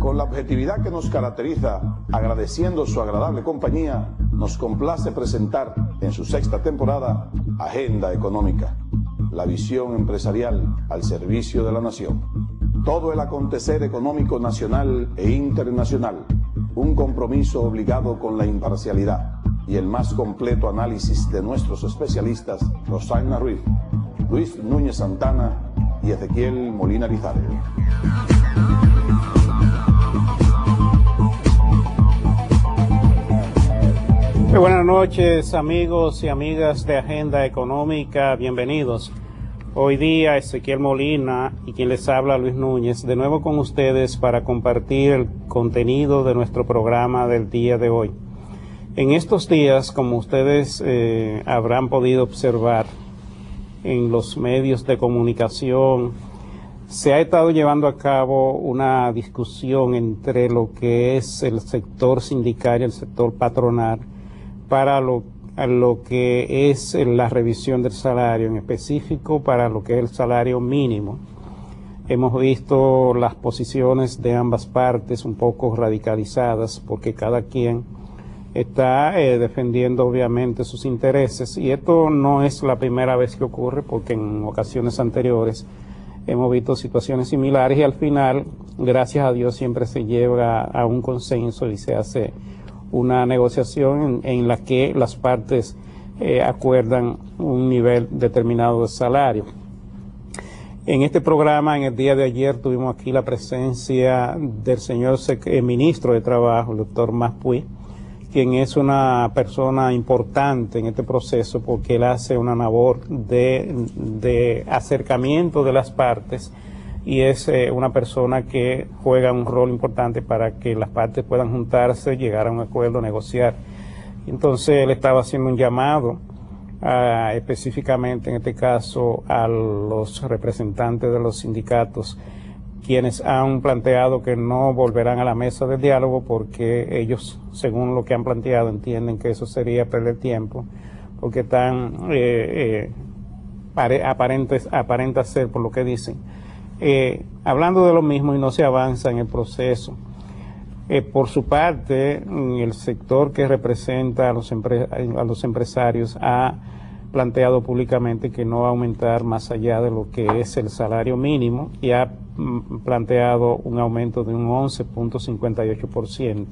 Con la objetividad que nos caracteriza, agradeciendo su agradable compañía, nos complace presentar en su sexta temporada Agenda Económica, la visión empresarial al servicio de la nación. Todo el acontecer económico nacional e internacional, un compromiso obligado con la imparcialidad y el más completo análisis de nuestros especialistas Rosagna Ruiz, Luis Núñez Santana y Ezequiel Molina Rizal. Muy buenas noches, amigos y amigas de Agenda Económica, bienvenidos. Hoy día Ezequiel Molina y quien les habla, Luis Núñez, de nuevo con ustedes para compartir el contenido de nuestro programa del día de hoy. En estos días, como ustedes habrán podido observar en los medios de comunicación, se ha estado llevando a cabo una discusión entre lo que es el sector sindical y el sector patronal para lo que es la revisión del salario, en específico para lo que es el salario mínimo. Hemos visto las posiciones de ambas partes un poco radicalizadas porque cada quien está defendiendo obviamente sus intereses, y esto no es la primera vez que ocurre, porque en ocasiones anteriores hemos visto situaciones similares y al final, gracias a Dios, siempre se llega a un consenso y se hace una negociación en la que las partes acuerdan un nivel determinado de salario. En este programa, en el día de ayer, tuvimos aquí la presencia del señor ministro de Trabajo, el doctor Maspuy, quien es una persona importante en este proceso porque él hace una labor de acercamiento de las partes y es una persona que juega un rol importante para que las partes puedan juntarse, llegar a un acuerdo, negociar. Entonces él estaba haciendo un llamado específicamente en este caso a los representantes de los sindicatos, quienes han planteado que no volverán a la mesa de diálogo porque ellos, según lo que han planteado, entienden que eso sería perder tiempo, porque están aparenta ser, por lo que dicen, hablando de lo mismo y no se avanza en el proceso. Por su parte, el sector que representa a los empresarios ha planteado públicamente que no va a aumentar más allá de lo que es el salario mínimo y ha planteado un aumento de un 11.58%,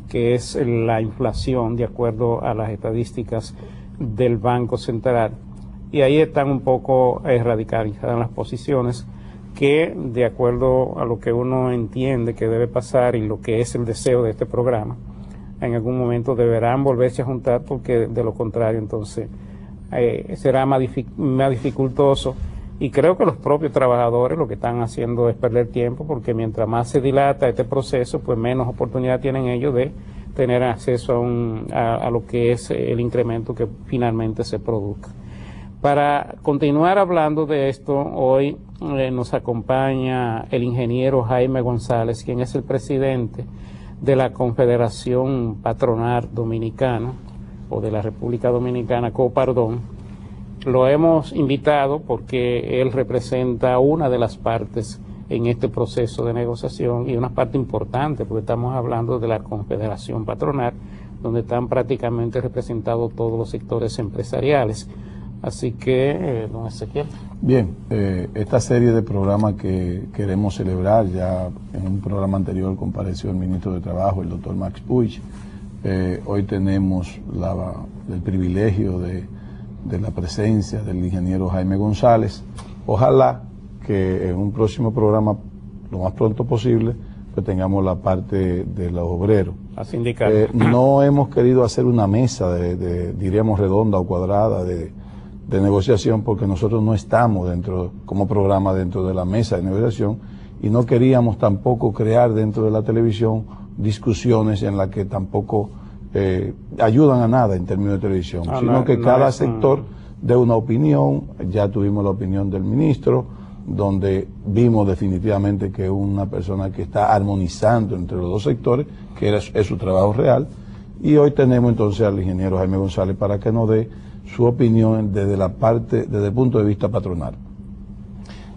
que es la inflación de acuerdo a las estadísticas del Banco Central. Y ahí están un poco radicalizadas las posiciones que, de acuerdo a lo que uno entiende que debe pasar y lo que es el deseo de este programa, en algún momento deberán volverse a juntar, porque de lo contrario entonces será más dificultoso, y creo que los propios trabajadores lo que están haciendo es perder tiempo, porque mientras más se dilata este proceso, pues menos oportunidad tienen ellos de tener acceso a lo que es el incremento que finalmente se produzca. Para continuar hablando de esto, hoy nos acompaña el ingeniero Jaime González, quien es el presidente de la Confederación Patronal Dominicana, o de la República Dominicana, COPARDON. Lo hemos invitado porque él representa una de las partes en este proceso de negociación, y una parte importante porque estamos hablando de la Confederación Patronal, donde están prácticamente representados todos los sectores empresariales. Así que, don Ezequiel. Bien, esta serie de programas que queremos celebrar, ya en un programa anterior compareció el ministro de Trabajo, el doctor Max Puig. Hoy tenemos el privilegio de la presencia del ingeniero Jaime González. Ojalá que en un próximo programa, lo más pronto posible, pues tengamos la parte de los obreros. A sindicatos. No hemos querido hacer una mesa diríamos redonda o cuadrada de negociación, porque nosotros no estamos como programa dentro de la mesa de negociación, y no queríamos tampoco crear dentro de la televisión discusiones en las que tampoco ayudan a nada en términos de televisión, sino que cada sector dé una opinión. Ya tuvimos la opinión del ministro, donde vimos definitivamente que una persona que está armonizando entre los dos sectores, que es su trabajo real, y hoy tenemos entonces al ingeniero Jaime González para que nos dé su opinión desde el punto de vista patronal.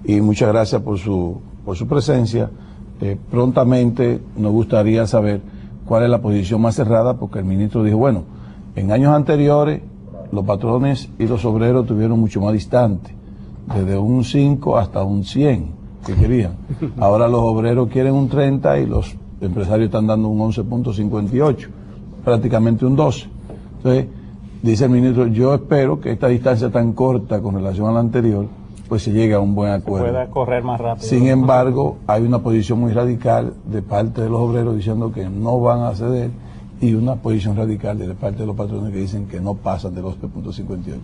Y muchas gracias por su presencia. prontamente nos gustaría saber cuál es la posición más cerrada, porque el ministro dijo, bueno, en años anteriores los patrones y los obreros estuvieron mucho más distantes, desde un 5 hasta un 100 que querían. Ahora los obreros quieren un 30 y los empresarios están dando un 11.58, prácticamente un 12. Entonces, dice el ministro, yo espero que esta distancia tan corta con relación a la anterior, pues se llegue a un buen acuerdo. Pueda correr más rápido. Sin embargo, hay una posición muy radical de parte de los obreros diciendo que no van a ceder y una posición radical de parte de los patrones que dicen que no pasan de 12.58.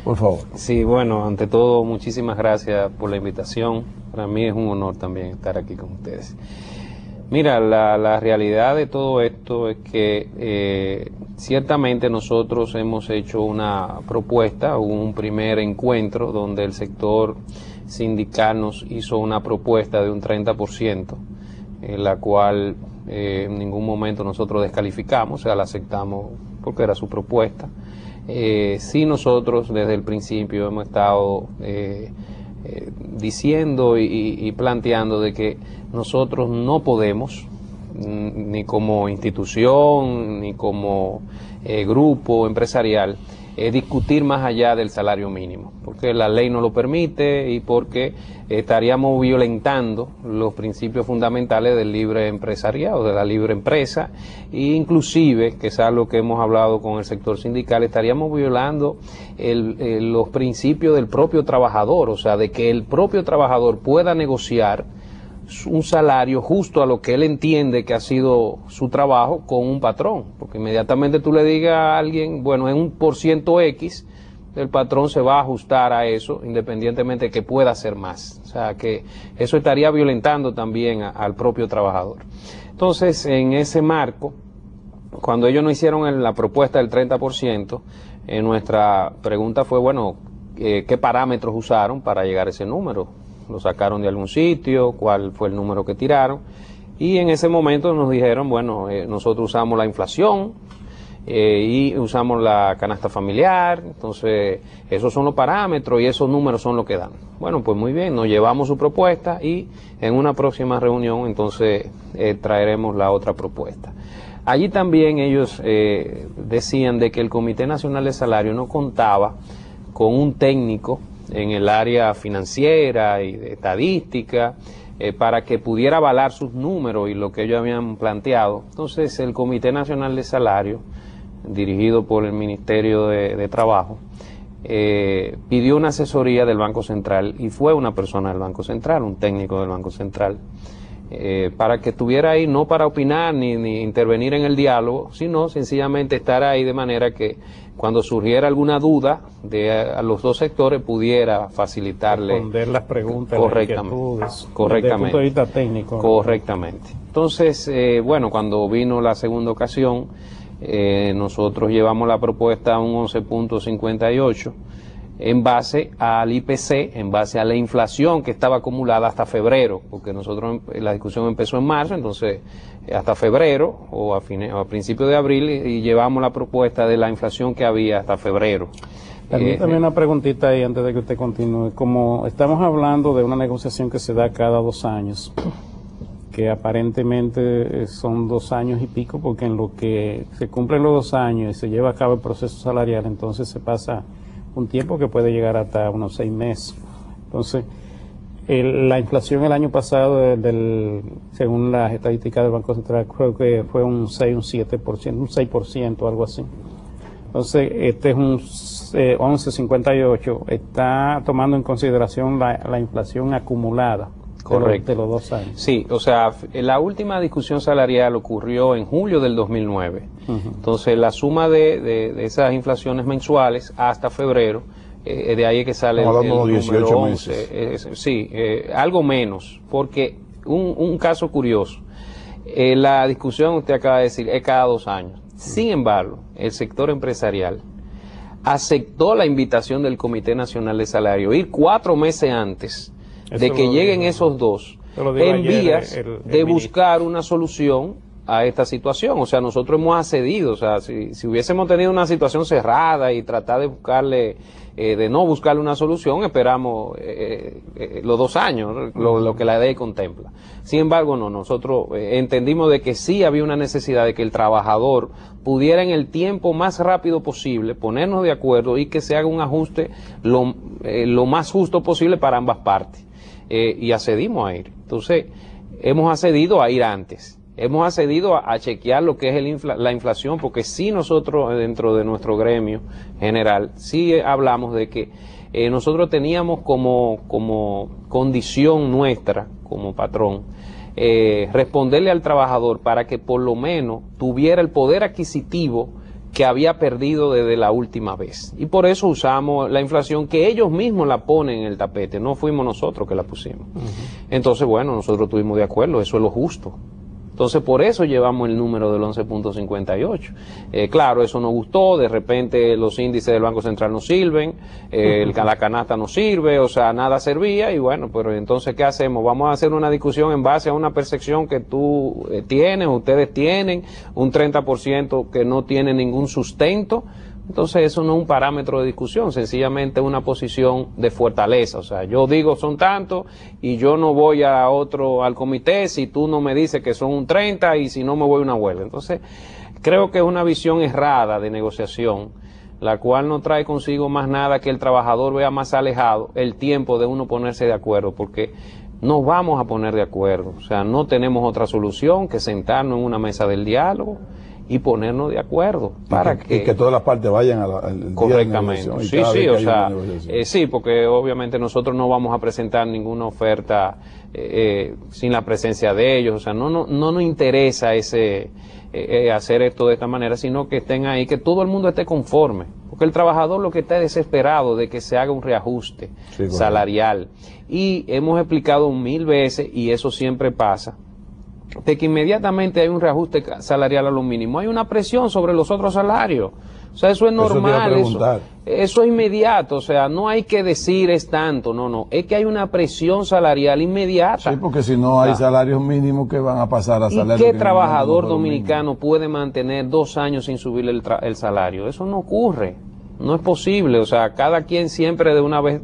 Por favor. Sí, bueno, ante todo, muchísimas gracias por la invitación. Para mí es un honor también estar aquí con ustedes. Mira, la realidad de todo esto es que ciertamente nosotros hemos hecho una propuesta, un primer encuentro donde el sector sindical nos hizo una propuesta de un 30%, la cual en ningún momento nosotros descalificamos, o sea, la aceptamos porque era su propuesta. Sí, nosotros desde el principio hemos estado diciendo y planteando de que nosotros no podemos, ni como institución, ni como grupo empresarial, discutir más allá del salario mínimo, porque la ley no lo permite y porque estaríamos violentando los principios fundamentales del libre empresariado, de la libre empresa, e inclusive, que es algo que hemos hablado con el sector sindical, estaríamos violando los principios del propio trabajador, o sea, de que el propio trabajador pueda negociar un salario justo a lo que él entiende que ha sido su trabajo con un patrón, porque inmediatamente tú le digas a alguien, bueno, en un % X, el patrón se va a ajustar a eso, independientemente de que pueda hacer más. O sea, que eso estaría violentando también al propio trabajador. Entonces, en ese marco, cuando ellos nos hicieron la propuesta del 30%, nuestra pregunta fue, bueno, ¿qué parámetros usaron para llegar a ese número? ¿Lo sacaron de algún sitio? ¿Cuál fue el número que tiraron? Y en ese momento nos dijeron, bueno, nosotros usamos la inflación y usamos la canasta familiar, entonces esos son los parámetros y esos números son los que dan. Bueno, pues muy bien, nos llevamos su propuesta y en una próxima reunión entonces traeremos la otra propuesta. Allí también ellos decían de que el Comité Nacional de Salario no contaba con un técnico en el área financiera y de estadística, para que pudiera avalar sus números y lo que ellos habían planteado. Entonces el Comité Nacional de Salario, dirigido por el Ministerio de Trabajo, pidió una asesoría del Banco Central y fue una persona del Banco Central, un técnico del Banco Central, para que estuviera ahí, no para opinar ni intervenir en el diálogo, sino sencillamente estar ahí de manera que cuando surgiera alguna duda a los dos sectores pudiera facilitarle responder las preguntas, correctamente, desde el punto de vista técnico. Correctamente. Entonces, bueno, cuando vino la segunda ocasión, nosotros llevamos la propuesta a un 11.58 en base al IPC, en base a la inflación que estaba acumulada hasta febrero, porque nosotros la discusión empezó en marzo, entonces hasta febrero o a principios de abril y llevamos la propuesta de la inflación que había hasta febrero. También una preguntita ahí antes de que usted continúe. Como estamos hablando de una negociación que se da cada 2 años, que aparentemente son 2 años y pico, porque en lo que se cumplen los 2 años y se lleva a cabo el proceso salarial, entonces se pasa un tiempo que puede llegar hasta unos 6 meses. Entonces, la inflación el año pasado, según las estadísticas del Banco Central, creo que fue un 6, un 7%, un 6%, algo así. Entonces, este es un 11.58, está tomando en consideración la inflación acumulada. Correcto. De los 2 años. Sí, o sea, la última discusión salarial ocurrió en julio del 2009. Entonces, la suma de esas inflaciones mensuales hasta febrero, de ahí es que sale el número 18 11. meses. Sí, algo menos, porque un caso curioso, la discusión, usted acaba de decir, es cada 2 años. Sin embargo, el sector empresarial aceptó la invitación del Comité Nacional de Salario, ir 4 meses antes de que lleguen esos dos, en vías de buscar una solución a esta situación. O sea, nosotros hemos accedido, o sea, si hubiésemos tenido una situación cerrada y tratar de buscarle de no buscarle una solución, esperamos los 2 años, lo que la ley contempla. Sin embargo, no, nosotros entendimos de que sí había una necesidad de que el trabajador pudiera en el tiempo más rápido posible ponernos de acuerdo y que se haga un ajuste lo más justo posible para ambas partes. Y accedimos a ir. Entonces, hemos accedido a ir antes. Hemos accedido a chequear lo que es la inflación, porque sí nosotros dentro de nuestro gremio general, sí hablamos de que nosotros teníamos como condición nuestra, como patrón, responderle al trabajador para que por lo menos tuviera el poder adquisitivo que había perdido desde la última vez. Y por eso usamos la inflación, que ellos mismos la ponen en el tapete, no fuimos nosotros que la pusimos. Entonces, bueno, nosotros estuvimos de acuerdo, eso es lo justo. Entonces, por eso llevamos el número del 11.58. Claro, eso nos gustó, de repente los índices del Banco Central no sirven, la canasta no sirve, o sea, nada servía, y bueno, pero entonces, ¿qué hacemos? Vamos a hacer una discusión en base a una percepción que tú tienes, ustedes tienen, un 30% que no tiene ningún sustento. Entonces eso no es un parámetro de discusión, sencillamente una posición de fortaleza. O sea, yo digo son tantos y yo no voy al comité si tú no me dices que son un 30 y si no me voy a una huelga. Entonces creo que es una visión errada de negociación, la cual no trae consigo más nada que el trabajador vea más alejado el tiempo de uno ponerse de acuerdo, porque nos vamos a poner de acuerdo. O sea, no tenemos otra solución que sentarnos en una mesa del diálogo y ponernos de acuerdo para y que todas las partes vayan al correctamente. Sí, o sea, sí, porque obviamente nosotros no vamos a presentar ninguna oferta sin la presencia de ellos. O sea, no nos interesa hacer esto de esta manera, sino que estén ahí, que todo el mundo esté conforme, porque el trabajador lo que está es desesperado de que se haga un reajuste salarial. Y hemos explicado 1000 veces, y eso siempre pasa, de que inmediatamente hay un reajuste salarial a lo mínimo, hay una presión sobre los otros salarios. O sea, eso es normal, eso es inmediato, o sea, no hay que decir es tanto, no, es que hay una presión salarial inmediata. Sí, porque si no hay salarios mínimos que van a pasar a salarios. ¿Y qué trabajador dominicano puede mantener 2 años sin subir el salario? Eso no ocurre, no es posible. O sea, cada quien siempre de una vez,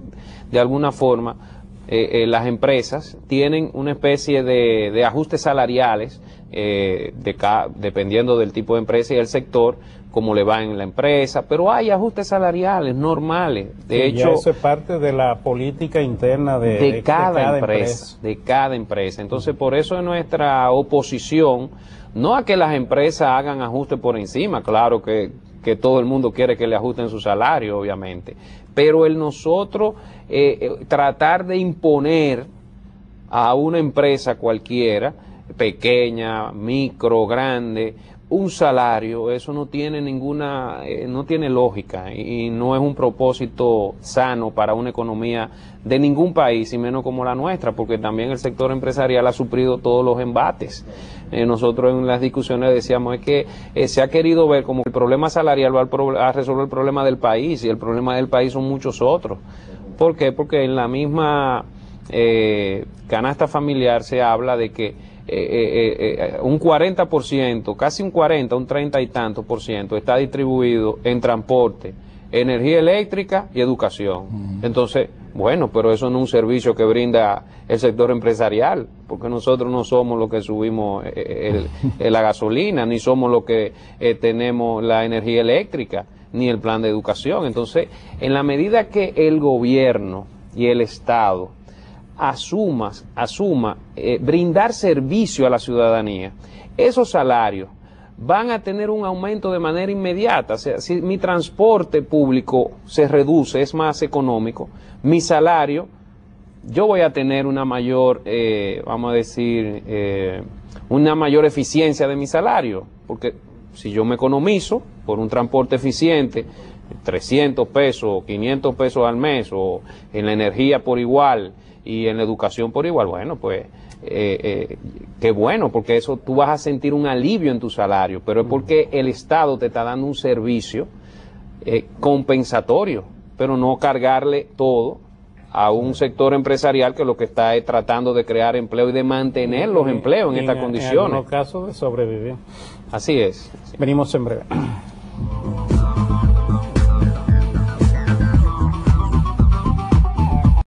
de alguna forma, las empresas tienen una especie de ajustes salariales, dependiendo del tipo de empresa y el sector, como le va en la empresa, pero hay ajustes salariales normales. De hecho, eso es parte de la política interna de cada empresa. De cada empresa. Entonces, por eso es nuestra oposición, no a que las empresas hagan ajustes por encima, claro que todo el mundo quiere que le ajusten su salario, obviamente, pero nosotros tratar de imponer a una empresa cualquiera, pequeña, micro, grande, un salario, eso no tiene no tiene lógica y no es un propósito sano para una economía de ningún país, y menos como la nuestra, porque también el sector empresarial ha sufrido todos los embates. Nosotros en las discusiones decíamos es que se ha querido ver como el problema salarial va a resolver el problema del país, y el problema del país son muchos otros. ¿Por qué? Porque en la misma canasta familiar se habla de que un 40%, casi un 40, un 30 y tanto por ciento está distribuido en transporte, energía eléctrica y educación. Entonces, bueno, pero eso no es un servicio que brinda el sector empresarial, porque nosotros no somos los que subimos la gasolina, ni somos los que tenemos la energía eléctrica, ni el plan de educación. Entonces, en la medida que el gobierno y el Estado asuma brindar servicio a la ciudadanía, esos salarios van a tener un aumento de manera inmediata. O sea, si mi transporte público se reduce, es más económico, mi salario, yo voy a tener una mayor, vamos a decir, una mayor eficiencia de mi salario, porque si yo me economizo por un transporte eficiente, 300 pesos, 500 pesos al mes, o en la energía por igual, y en la educación por igual, bueno, pues qué bueno, porque eso tú vas a sentir un alivio en tu salario, pero es porque el Estado te está dando un servicio compensatorio, pero no cargarle todo a un sector empresarial que lo que está es tratando de crear empleo y de mantener los empleos en estas condiciones. En algunos casos de sobrevivir. Así es. Venimos en breve.